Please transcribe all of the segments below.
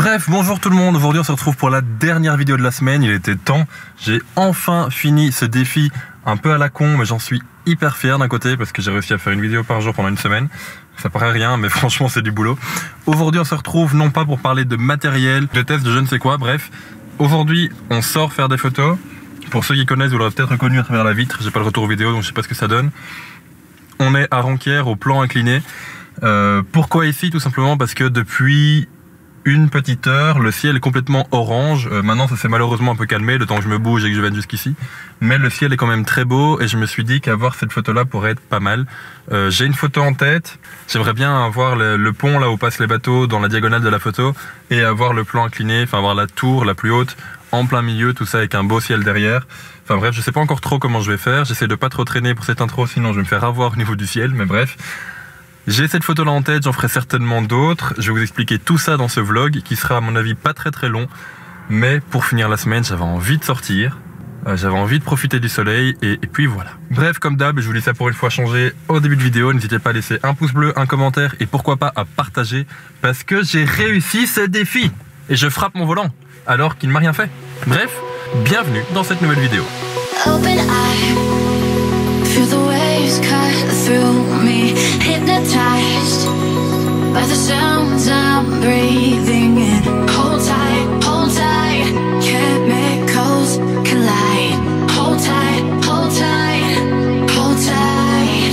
Bref, bonjour tout le monde, aujourd'hui on se retrouve pour la dernière vidéo de la semaine, il était temps. J'ai enfin fini ce défi un peu à la con, mais j'en suis hyper fier d'un côté parce que j'ai réussi à faire une vidéo par jour pendant une semaine. Ça paraît rien, mais franchement c'est du boulot. Aujourd'hui on se retrouve non pas pour parler de matériel, de tests, de je ne sais quoi, bref. Aujourd'hui on sort faire des photos. Pour ceux qui connaissent, vous l'aurez peut-être reconnu à travers la vitre, j'ai pas le retour vidéo donc je sais pas ce que ça donne. On est à Ranquières au plan incliné. Pourquoi ici? Tout simplement parce que depuis une petite heure, le ciel est complètement orange. Maintenant ça s'est malheureusement un peu calmé le temps que je me bouge et que je vienne jusqu'ici. Mais le ciel est quand même très beau et je me suis dit qu'avoir cette photo là pourrait être pas mal. J'ai une photo en tête. J'aimerais bien avoir le pont là où passent les bateaux dans la diagonale de la photo et avoir le plan incliné, enfin avoir la tour la plus haute en plein milieu, tout ça avec un beau ciel derrière. Enfin bref, je sais pas encore trop comment je vais faire. J'essaie de pas trop traîner pour cette intro, sinon je vais me faire avoir au niveau du ciel, mais bref. J'ai cette photo là en tête, j'en ferai certainement d'autres. Je vais vous expliquer tout ça dans ce vlog qui sera à mon avis pas très long. Mais pour finir la semaine, j'avais envie de sortir. J'avais envie de profiter du soleil et puis voilà. Bref, comme d'hab, je vous dis ça pour une fois changer au début de vidéo. N'hésitez pas à laisser un pouce bleu, un commentaire et pourquoi pas à partager. Parce que j'ai réussi ce défi. Et je frappe mon volant alors qu'il ne m'a rien fait. Bref, bienvenue dans cette nouvelle vidéo. Open eye, feel the waves cut through me, hypnotized by the sounds I'm breathing in. Hold tight, chemicals collide. Hold tight, hold tight, hold tight,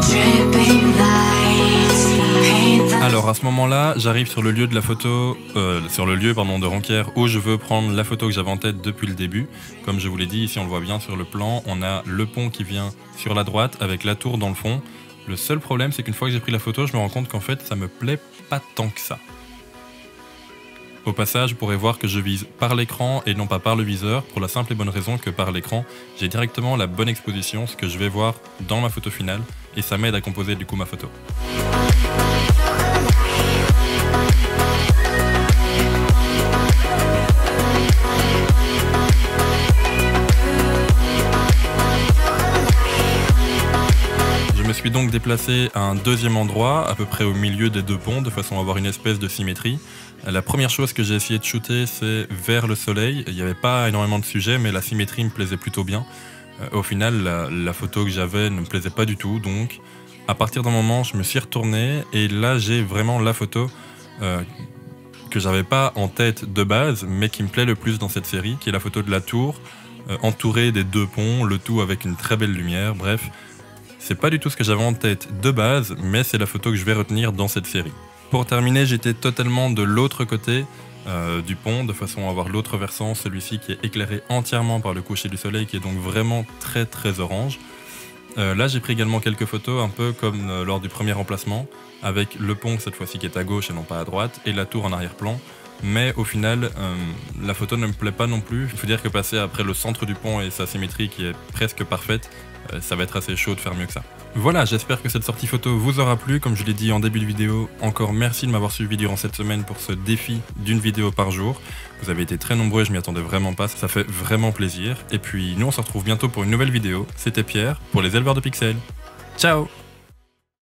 dripping lights paint the... Alors à ce moment-là, j'arrive sur le lieu de la photo, de Ranquières où je veux prendre la photo que j'avais en tête depuis le début. Comme je vous l'ai dit, ici on le voit bien sur le plan, on a le pont qui vient sur la droite avec la tour dans le fond. Le seul problème, c'est qu'une fois que j'ai pris la photo, je me rends compte qu'en fait ça me plaît pas tant que ça. Au passage, vous pourrez voir que je vise par l'écran et non pas par le viseur, pour la simple et bonne raison que par l'écran, j'ai directement la bonne exposition, ce que je vais voir dans ma photo finale, et ça m'aide à composer du coup ma photo. Je me suis donc déplacé à un deuxième endroit, à peu près au milieu des deux ponts, de façon à avoir une espèce de symétrie. La première chose que j'ai essayé de shooter, c'est vers le soleil. Il n'y avait pas énormément de sujets, mais la symétrie me plaisait plutôt bien. Au final, la photo que j'avais ne me plaisait pas du tout, donc à partir d'un moment, je me suis retourné, et là j'ai vraiment la photo que j'avais pas en tête de base, mais qui me plaît le plus dans cette série, qui est la photo de la tour, entourée des deux ponts, le tout avec une très belle lumière, bref. C'est pas du tout ce que j'avais en tête de base, mais c'est la photo que je vais retenir dans cette série. Pour terminer, j'étais totalement de l'autre côté du pont, de façon à avoir l'autre versant, celui-ci qui est éclairé entièrement par le coucher du soleil, qui est donc vraiment très orange. Là, j'ai pris également quelques photos, un peu comme lors du premier emplacement, avec le pont cette fois-ci qui est à gauche et non pas à droite, et la tour en arrière-plan. Mais au final, la photo ne me plaît pas non plus. Il faut dire que passer après le centre du pont et sa symétrie qui est presque parfaite, ça va être assez chaud de faire mieux que ça. Voilà, j'espère que cette sortie photo vous aura plu. Comme je l'ai dit en début de vidéo, encore merci de m'avoir suivi durant cette semaine pour ce défi d'une vidéo par jour. Vous avez été très nombreux, je m'y attendais vraiment pas, ça fait vraiment plaisir. Et puis nous on se retrouve bientôt pour une nouvelle vidéo. C'était Pierre pour les éleveurs de pixels. Ciao!